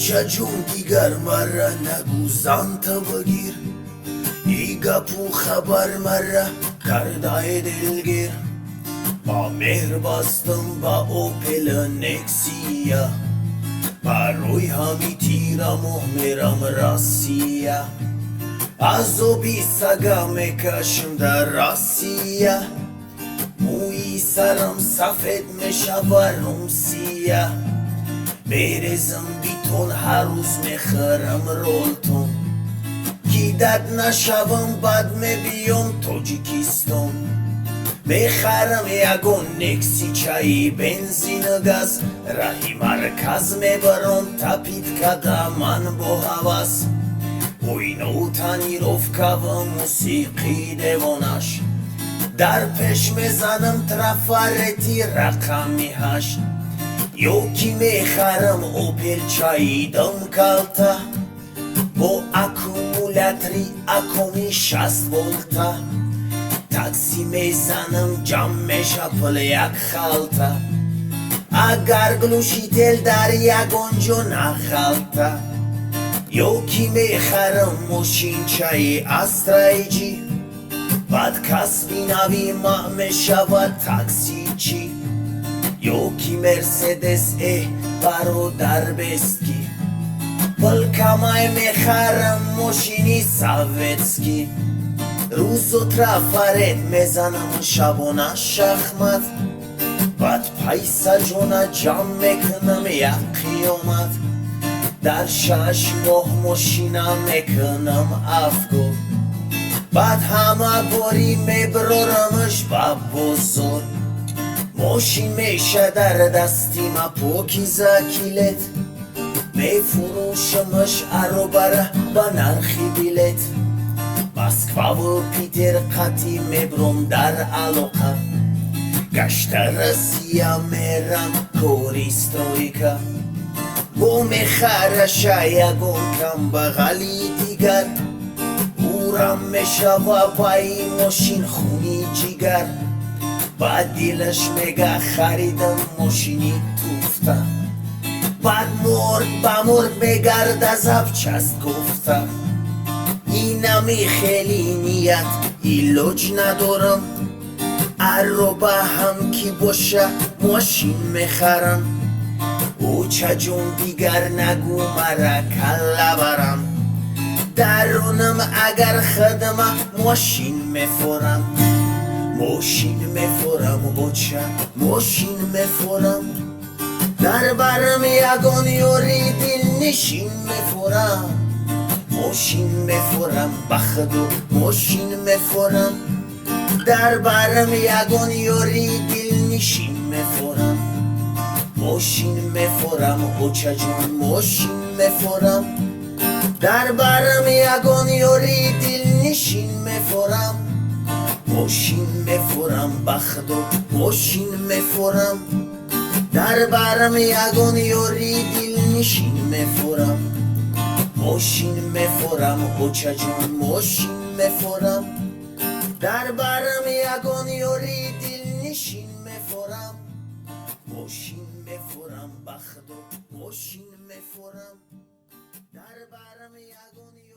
اوچه جون دیگر مرا نگو زانتا بگیر ای گپو خبر مرا کرده دلگیر با مهر باستم با اوپل نکسیا با روی همی تیرم و میرم راسیا از او بی سگا میکشم در راسیا موی سرم سفید میشورم سیاه بریزم بیتون هر روز میخرم رولتون کی دد نشوم بد میبیم توجیکیستان میخرم یگون نکسی چایی بنزین گاز راهی مرکز میبرم تپید کده من با حواس اوینو تانیروفکا و موسیقی دیوانش در پیش میزنم ترافارتی رقمی هشت یوکی میخرم اوپل چایی دم کالتا با اکومولاتری اکومی 60 ولتا تاکسی میزنم جام میشه پل یک خالتا اگر گلوشیتل در یگونجو نخالتا یوکی میخرم ماشین چایی استرایجی بعد کس بینوی ما میشود تاکسی چی یوکی مرسدس برادر بسکی پلکمای میخرم ماشینی ساویتسکی روزو ترافارت میزنم شبونه شخمت بعد پیسا جونا جام میکنم یک قیامت در 6 ماه ماشینم میکنم افگو بعد همه باری میبرمش با بزرگ ماشین میشه در دستی ما پوکیزه کیلت میفروشمش اروبره با نرخی بیلت مسکوا و پیتر قطی میبرم در علاقه گشت رسیه میرم کوریستویکا بو میخره شایگون کم بغلی دیگر اورم میشه و بایی ماشین خونی جیگر بعد دیلش میگه خریدم ماشینی توفته بعد مرد با مرد میگرد زبچست گفته اینمی خیلی نیت ایلوج ندارم عروبه هم کی باشه ماشین میخرم اوچه جون دیگر نگو مرا کله برم درونم اگر خدمه ماشین میفورم ماشین میفورم اوچه ماشین میفورم در برم یگان یوری دل نشین میفورم ماشین میفورم بخدو ماشین میفورم در برم یگان یوری دل نشین میفورم ماشین میفورم اوچه جون ماشین میفورم در برم یگان یوری دل نشین میفورم ماشین میفورم بخدو ماشین میفورم در برم یگان یوری دل نشین میفورم ماشین میفورم اوچه جون ماشین میفورم در برم یگان یوری دل نشین میفورم ماشین میفورم بخدو ماشین میفورم در برم یگان